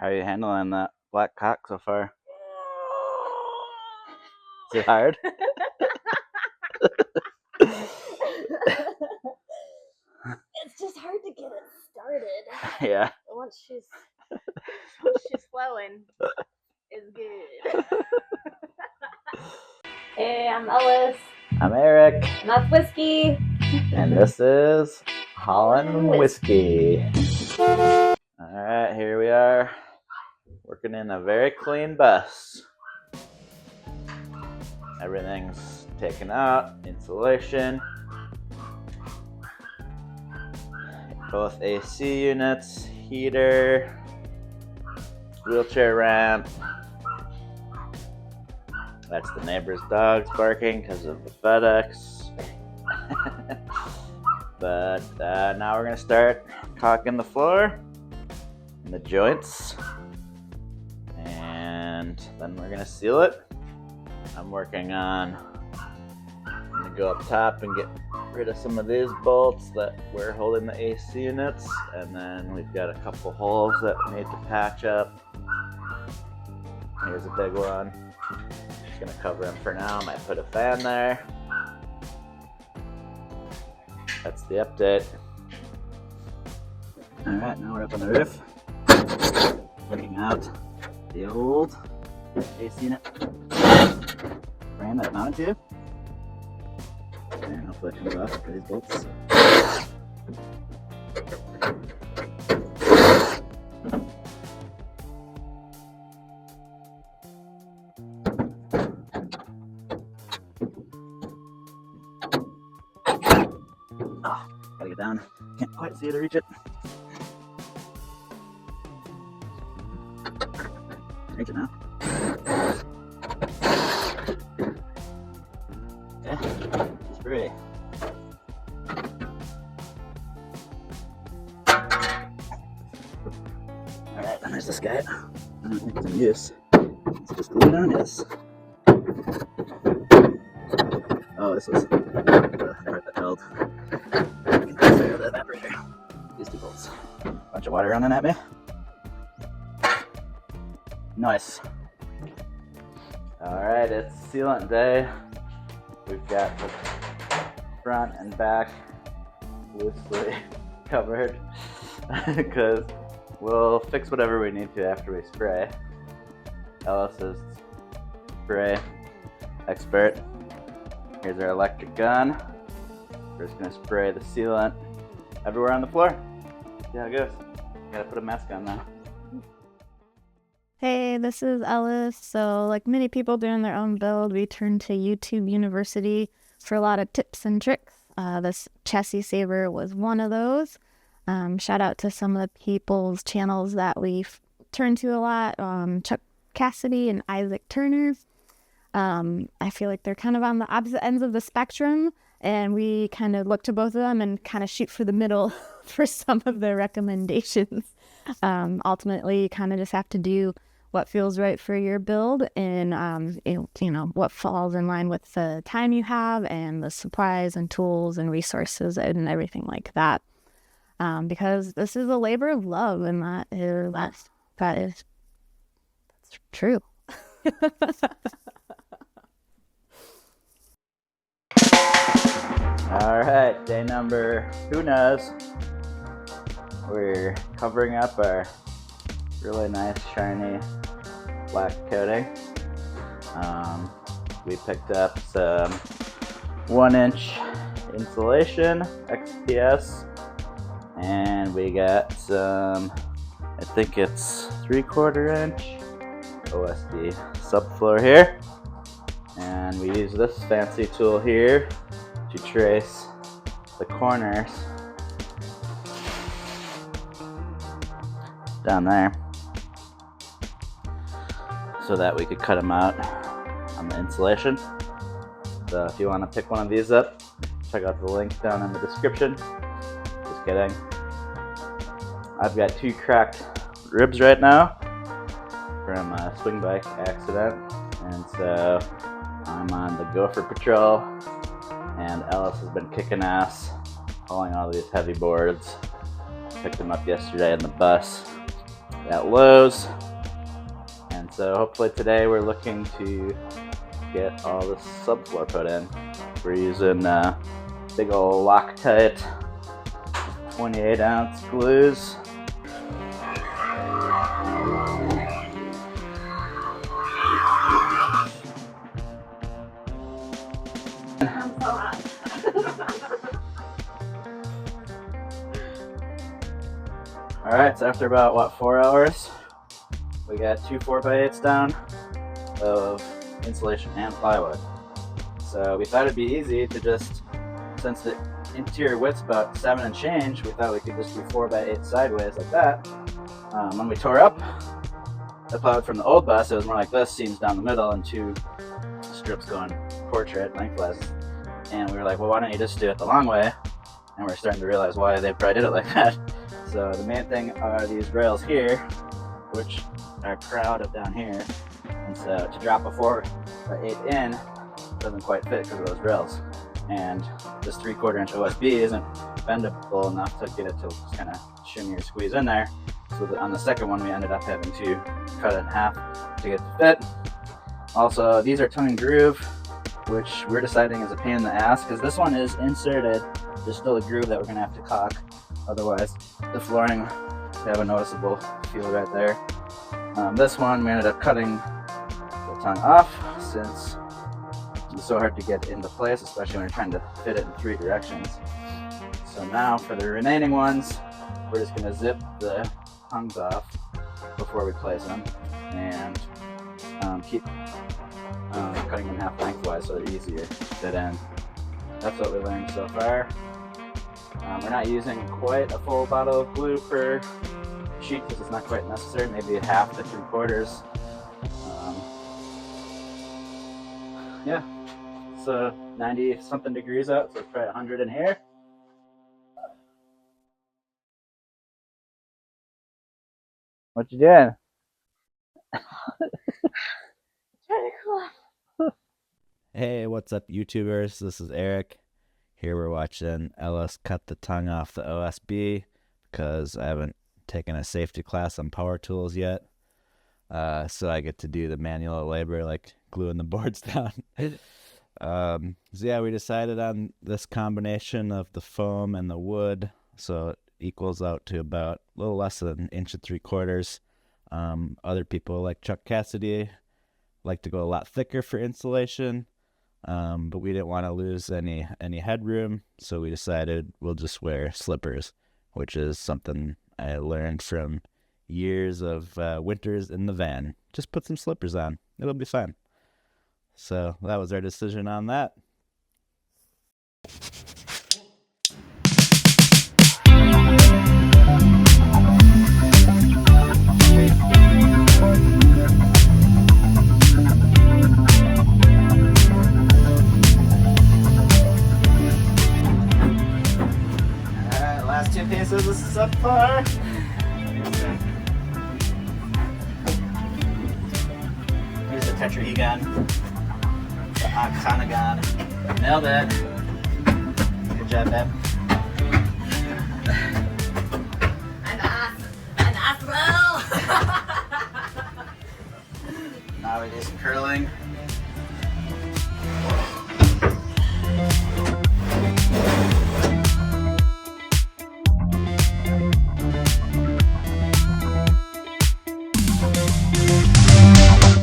How are you handling that black cock so far? Is it hard? It's just hard to get it started. Yeah. Once she's flowing, is good. Hey, I'm Ellis. I'm Eric. And that's Whiskey. And this is Holland Whiskey. Alright, here we are. Working in a very clean bus. Everything's taken out, insulation. Both AC units, heater, wheelchair ramp. That's the neighbor's dogs barking because of the FedEx. But now we're going to start caulking the floor and the joints. And then we're going to seal it. I'm going to go up top and get rid of some of these bolts that were holding the AC units. And then we've got a couple holes that we need to patch up. Here's a big one. Just going to cover them for now. Might put a fan there. That's the update. Alright, now we're up on the roof. Looking out the old AC unit frame that it mounted to. And hopefully it comes off for these bolts. Oh, gotta get down. Can't quite see it or reach it. Reach it now. Okay, it's pretty. Alright, then there's this guy. I don't think it's in use. It's just glued on, yes. Oh, this was the part that held the evaporator. These two bolts. Bunch of water running at me. Nice. Alright, it's sealant day. We've got the front and back loosely covered because we'll fix whatever we need to after we spray. Ellis is spray expert. Here's our electric gun. We're just going to spray the sealant everywhere on the floor. See how it goes. Gotta put a mask on now. Hey, this is Ellis. So like many people doing their own build, we turn to YouTube University for a lot of tips and tricks. This chassis saver was one of those. Shout out to some of the people's channels that we've turned to a lot. Chuck Cassidy and Isaac Turner. I feel like they're kind of on the opposite ends of the spectrum, and we kind of look to both of them and kind of shoot for the middle for some of their recommendations. Ultimately, you kind of just have to do what feels right for your build, and you know what falls in line with the time you have and the supplies and tools and resources and everything like that. Because this is a labor of love, and that's true. Alright, day number, who knows? We're covering up our really nice shiny black coating. We picked up some 1-inch insulation XPS, and we got some, I think it's 3/4 inch OSB subfloor here, and we use this fancy tool here to trace the corners down there so that we could cut them out on the insulation. So if you want to pick one of these up, check out the link down in the description. Just kidding. I've got 2 cracked ribs right now from a swing bike accident, and so I'm on the gopher patrol, and Ellis has been kicking ass hauling all these heavy boards. Picked them up yesterday in the bus. at Lowe's. And so hopefully today we're looking to get all the subfloor put in. We're using big ol' Loctite 28-ounce glues. I'm so hot. Alright, so after about, 4 hours, we got 2 4x8s down of insulation and plywood. So we thought it'd be easy to just, since the interior width's about 7 and change, we thought we could just do 4x8 sideways like that. When we tore up the plywood from the old bus, it was more like this, seams down the middle and 2 strips going portrait lengthwise. And we were like, well, why don't you just do it the long way? And we're starting to realize why they probably did it like that. So the main thing are these rails here, which are crowded down here. And so to drop a 4x8 in doesn't quite fit because of those rails. And this 3/4 inch OSB isn't bendable enough to get it to just kind of shimmy or squeeze in there. So on the second one, we ended up having to cut it in half to get it to fit. Also, these are tongue and groove, which we're deciding is a pain in the ass because this one is inserted. There's still a groove that we're gonna have to caulk. Otherwise, the flooring will have a noticeable feel right there. This one, we ended up cutting the tongue off since it's so hard to get into place, especially when you're trying to fit it in 3 directions. So now for the remaining ones, we're just gonna zip the tongues off before we place them and keep cutting them half lengthwise so they're easier to fit in. That's what we learned so far. We're not using quite a full bottle of glue per sheet because it's not quite necessary, maybe 1/2 to 3/4. Yeah, so 90 something degrees out, so it's probably 100 in here. What you doing? Trying to cool off. Hey, what's up, YouTubers? This is Eric. Here we're watching Ellis cut the tongue off the OSB because I haven't taken a safety class on power tools yet. So I get to do the manual labor like gluing the boards down. So yeah, we decided on this combination of the foam and the wood, so it equals out to about a little less than 1 3/4 inches. Other people like Chuck Cassidy like to go a lot thicker for insulation, but we didn't want to lose any headroom, so we decided we'll just wear slippers, which is something I learned from years of winters in the van. Just put some slippers on, it'll be fine. So that was our decision on that. Alright, last 2 pieces of Subfloor. Here's the tetrahedron, the octagon. Nailed it. Good job, babe. Now we do some curling.